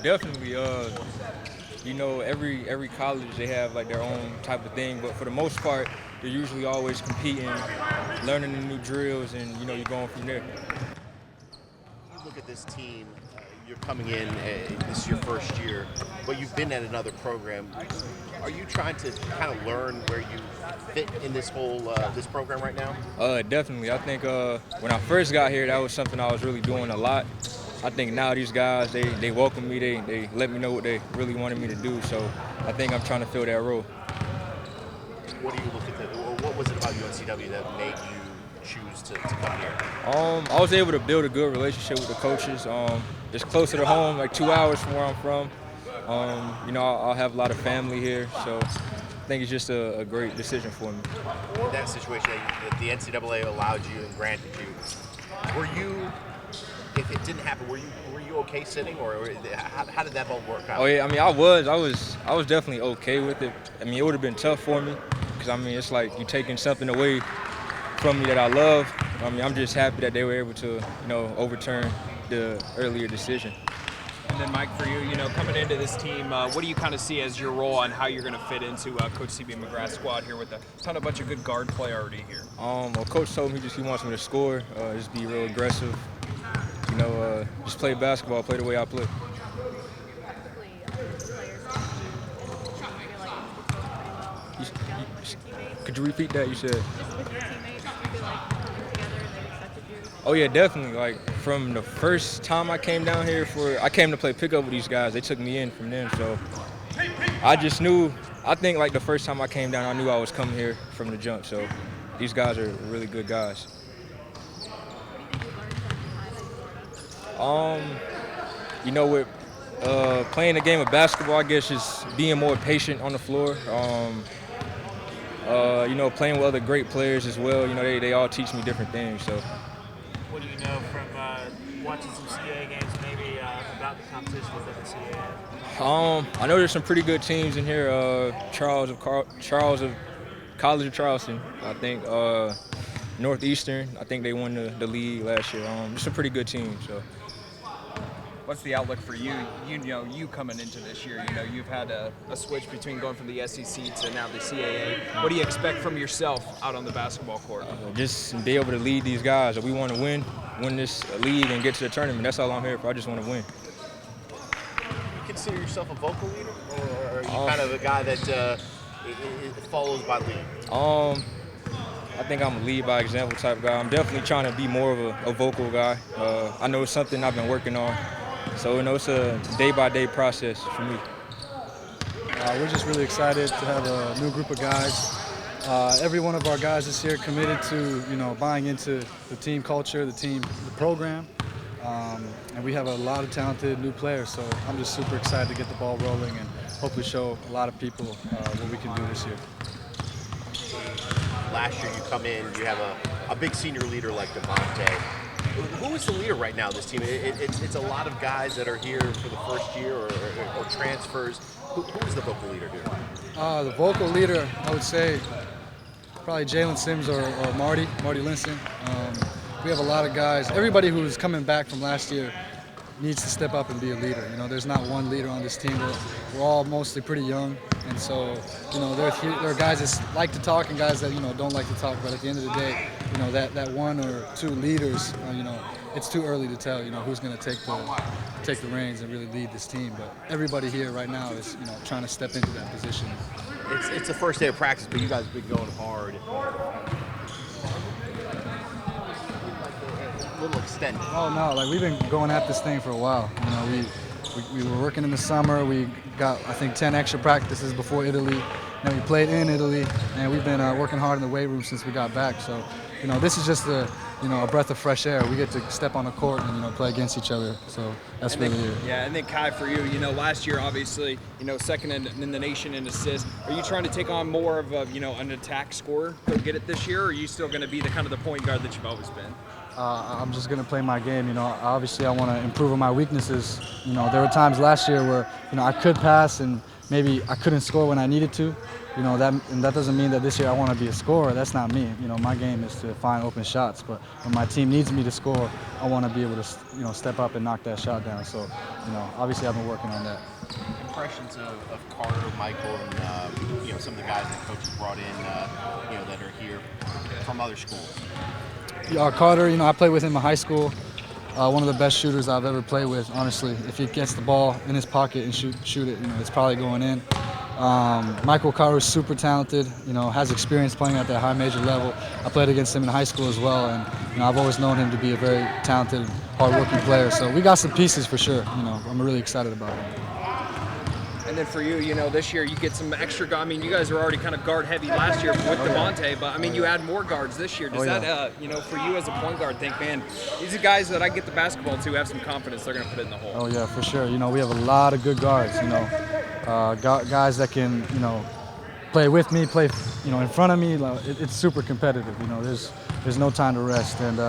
Definitely. You know, every college they have like their own type of thing, but for the most part, they're usually always competing, learning the new drills, and you know, you're going from there. You look at this team, you're coming in, this is your first year, but you've been at another program. Are you trying to kind of learn where you fit in this whole this program right now? Definitely. I think when I first got here, that was something I was really doing a lot. I think now these guys, they welcome me, they let me know what they really wanted me to do. So I think I'm trying to fill that role. What do you look at, or what was it about UNCW that made you choose to come here? I was able to build a good relationship with the coaches. It's closer to home, like 2 hours from where I'm from. You know, I'll have a lot of family here, so I think it's just a great decision for me. In that situation that the NCAA allowed you and granted you, were you, if it didn't happen, were you okay sitting, or how did that all work out? Oh yeah, I mean, I was definitely okay with it. I mean, it would have been tough for me because I mean, it's like you're taking something away from me that I love. I mean, I'm just happy that they were able to, you know, overturn the earlier decision. And then, Mike, for you, you know, coming into this team, what do you kind of see as your role and how you're going to fit into Coach CB McGrath's squad here with a bunch of good guard play already here? Well, Coach told me he wants me to score, just be real aggressive, you know, just play basketball, play the way I play. Could you repeat that? You said. Oh yeah, definitely. Like from the first time I came down here I came to play pickup with these guys. They took me in from them, so I just knew. I think like the first time I came down, I knew I was coming here from the jump. So these guys are really good guys. You know, with playing the game of basketball, I guess just being more patient on the floor. You know, playing with other great players as well. You know, they all teach me different things. So. What do you know from watching some CAA games, maybe about the competition within the CAA? I know there's some pretty good teams in here. Charles of College of Charleston, I think. Northeastern, I think they won the league last year. Just a pretty good team. So. What's the outlook for you? You know, you coming into this year, you know, you've had a switch between going from the SEC to now the CAA. What do you expect from yourself out on the basketball court? Just be able to lead these guys. We want to win this league and get to the tournament. That's all I'm here for. I just want to win. You consider yourself a vocal leader, or are you kind of a guy that follows by lead? I think I'm a lead by example type guy. I'm definitely trying to be more of a vocal guy. I know it's something I've been working on. So, you know, it's a day-by-day process for me. We're just really excited to have a new group of guys. Every one of our guys this year committed to, you know, buying into the team culture, the program. And we have a lot of talented new players, so I'm just super excited to get the ball rolling and hopefully show a lot of people what we can do this year. Last year you come in, you have a big senior leader like Devontae. Who is the leader right now of this team? It's a lot of guys that are here for the first year or transfers. Who is the vocal leader here? The vocal leader, I would say, probably Jalen Sims or Marty Linson. We have a lot of guys. Everybody who's coming back from last year needs to step up and be a leader. You know, there's not one leader on this team. We're all mostly pretty young, and so, you know, there are guys that like to talk and guys that, you know, don't like to talk. But at the end of the day, you know, that one or two leaders, you know, it's too early to tell, you know, who's going to take the reins and really lead this team. But everybody here right now is, you know, trying to step into that position. It's the first day of practice, but you guys have been going hard. Little extended. Oh no, like we've been going at this thing for a while. You know, we were working in the summer. We got, I think, 10 extra practices before Italy. Then we played in Italy, and we've been working hard in the weight room since we got back. So, you know, this is just a breath of fresh air. We get to step on the court and, you know, play against each other. So that's really it. Yeah, and then Kai, for you, you know, last year obviously, you know, second in the nation in assists. Are you trying to take on more of a, you know, an attack scorer to get it this year, or are you still going to be the kind of the point guard that you've always been? I'm just going to play my game. You know, obviously I want to improve on my weaknesses. You know, there were times last year where, you know, I could pass and maybe I couldn't score when I needed to. And that doesn't mean that this year I want to be a scorer. That's not me. My game is to find open shots. But when my team needs me to score, I want to be able to, step up and knock that shot down. So, obviously I've been working on that. Impressions of Carter, Michael, and some of the guys that coaches brought in, that are here from other schools. Carter, I played with him in high school. One of the best shooters I've ever played with, honestly. If he gets the ball in his pocket and shoot it, it's probably going in. Michael Carter is super talented, has experience playing at that high major level. I played against him in high school as well, and I've always known him to be a very talented, hard-working player. So we got some pieces for sure. I'm really excited about him. And then for you, this year you get some extra. You guys were already kind of guard heavy last year with Devontae, but you add more guards this year. Does that, for you as a point guard, think, man, these are guys that I get the basketball to have some confidence they're going to put it in the hole? Oh yeah, for sure. We have a lot of good guards. Guys that can, play with me, play, in front of me. It's super competitive. There's no time to rest, and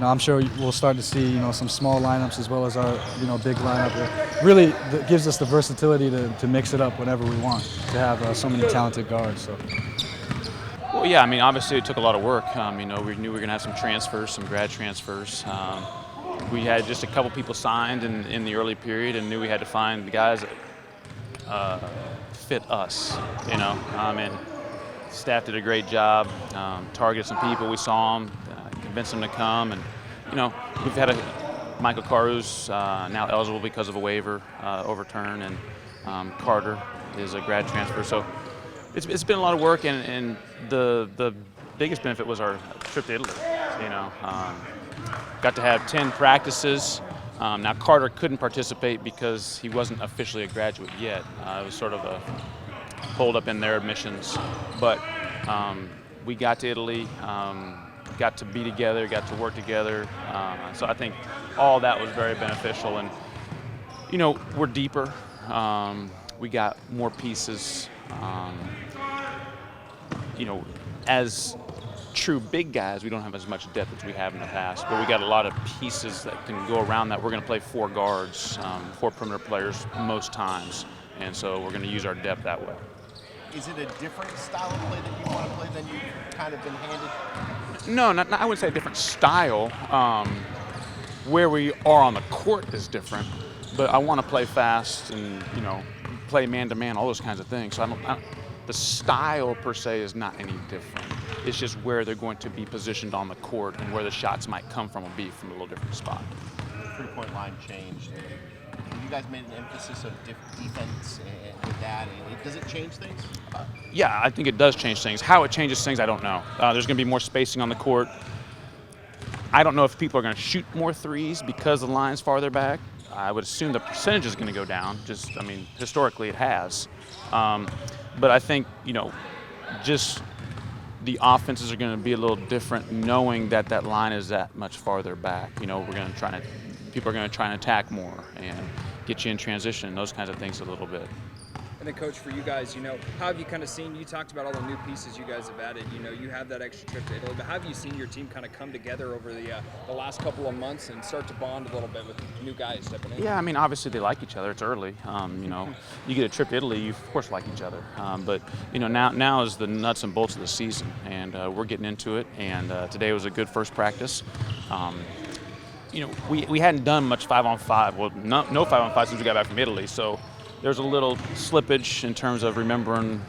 I'm sure we'll start to see, some small lineups as well as our, big lineup. It really gives us the versatility to mix it up whenever we want, to have so many talented guards. So. Well, yeah, obviously it took a lot of work. We knew we were going to have some transfers, some grad transfers. We had just a couple people signed in the early period, and knew we had to find the guys that fit us, and staff did a great job, targeted some people, we saw them, convinced them to come, and, we've had Michael Caru's now eligible because of a waiver overturn, and Carter is a grad transfer, so it's been a lot of work, and the biggest benefit was our trip to Italy, got to have 10 practices. Now Carter couldn't participate because he wasn't officially a graduate yet. It was sort of a hold up in their admissions, but we got to Italy, got to be together, got to work together. So I think all that was very beneficial, and we're deeper. We got more pieces. As true big guys, we don't have as much depth as we have in the past, but we got a lot of pieces that can go around that. We're going to play 4 guards, 4 perimeter players most times, and so we're going to use our depth that way. Is it a different style of play that you want to play than you've kind of been handed? No, I wouldn't say a different style. Where we are on the court is different, but I want to play fast and play man-to-man, all those kinds of things. So the style per se is not any different. It's just where they're going to be positioned on the court and where the shots might come from will be from a little different spot. Three-point line changed. Have you guys made an emphasis of defense with that? Does it change things? Yeah, I think it does change things. How it changes things, I don't know. There's going to be more spacing on the court. I don't know if people are going to shoot more threes because the line's farther back. I would assume the percentage is going to go down. Historically it has. But I think, just the offenses are going to be a little different, knowing that line is that much farther back. People are going to try and attack more and get you in transition, those kinds of things a little bit. And then, Coach, for you guys, how have you kind of seen, you talked about all the new pieces you guys have added, you have that extra trip to Italy, but how have you seen your team kind of come together over the last couple of months and start to bond a little bit with new guys stepping in? Yeah, obviously they like each other. It's early. You get a trip to Italy, you of course like each other. But now is the nuts and bolts of the season, and we're getting into it, and today was a good first practice. We hadn't done much 5-on-5. Well, no 5-on-5 since we got back from Italy, so there's a little slippage in terms of remembering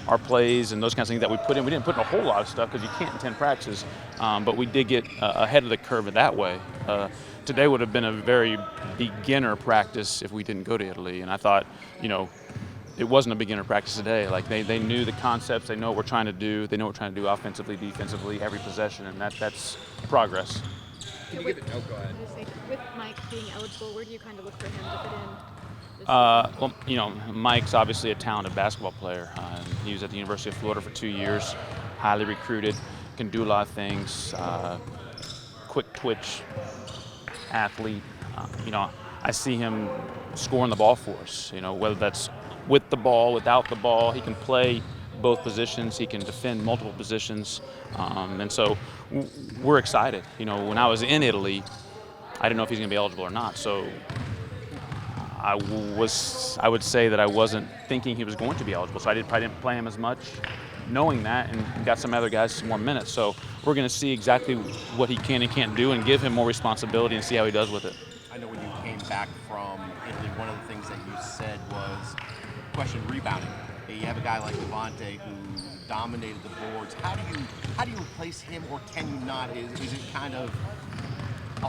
our plays and those kinds of things that we put in. We didn't put in a whole lot of stuff because you can't in 10 practices, but we did get ahead of the curve that way. Today would have been a very beginner practice if we didn't go to Italy, and I thought, it wasn't a beginner practice today. Like they knew the concepts, they know what we're trying to do, they know what we're trying to do offensively, defensively, every possession, and that's progress. Can you give it? Oh, go ahead. With Mike being eligible, where do you kind of look for him to fit in? Well, Mike's obviously a talented basketball player. He was at the University of Florida for 2 years, highly recruited, can do a lot of things, quick twitch athlete. I see him scoring the ball for us, whether that's with the ball, without the ball. He can play both positions. He can defend multiple positions. And so we're excited. When I was in Italy, I didn't know if he's going to be eligible or not. So I would say that I wasn't thinking he was going to be eligible, so probably didn't play him as much, knowing that, and got some other guys some more minutes. So we're going to see exactly what he can and can't do, and give him more responsibility and see how he does with it. I know when you came back from Italy, one of the things that you said was question rebounding. You have a guy like Devontae who dominated the boards. How do you replace him, or can you not? Is it kind of a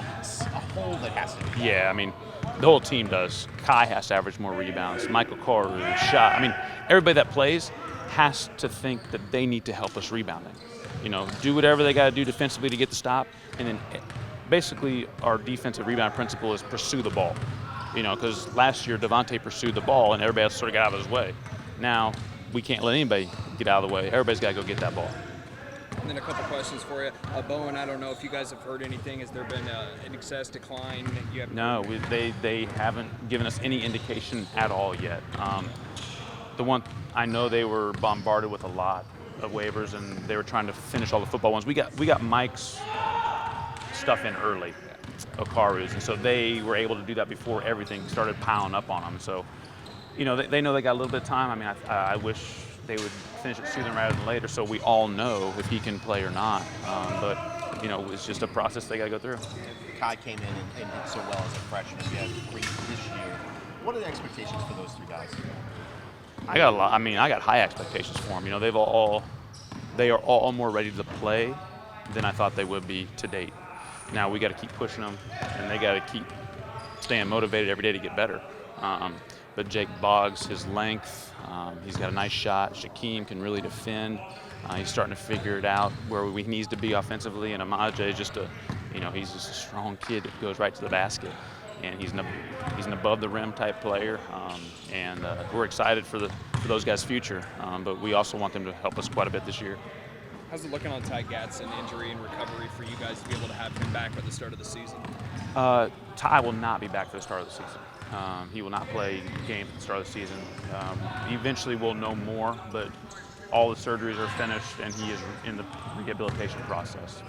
hole that has to be? Yeah, I mean, the whole team does. Kai has to average more rebounds. Michael Koru, shot. I mean, everybody that plays has to think that they need to help us rebounding. You know, do whatever they got to do defensively to get the stop, and then basically our defensive rebound principle is pursue the ball. You know, because last year Devontae pursued the ball and everybody else sort of got out of his way. Now we can't let anybody get out of the way. Everybody's got to go get that ball. And then a couple questions for you. Bowen, I don't know if you guys have heard anything. Has there been an excess decline? No, they haven't given us any indication at all yet. The one I know, they were bombarded with a lot of waivers, and they were trying to finish all the football ones. We got Mike's stuff in early, Okaru's, and so they were able to do that before everything started piling up on them. So, you know, they know they got a little bit of time. I mean, I wish they would finish it sooner rather than later, so we all know if he can play or not. But you know, it's just a process they got to go through. Kai came in and did so well as a freshman. You had 3 this year. What are the expectations for those 3 guys? I got a lot. I mean, I got high expectations for them. You know, they are all more ready to play than I thought they would be to date. Now we got to keep pushing them, and they got to keep staying motivated every day to get better. But Jake Boggs, his length, he's got a nice shot. Shaquem can really defend. He's starting to figure it out where he needs to be offensively. And Amaje is he's just a strong kid that goes right to the basket. And he's an above the rim type player. And we're excited for those guys' future. But we also want them to help us quite a bit this year. How's it looking on Ty Gatson, injury and recovery, for you guys to be able to have him back at the start of the season? Ty will not be back for the start of the season. He will not play games at the start of the season. Eventually we'll know more, but all the surgeries are finished and he is in the rehabilitation process.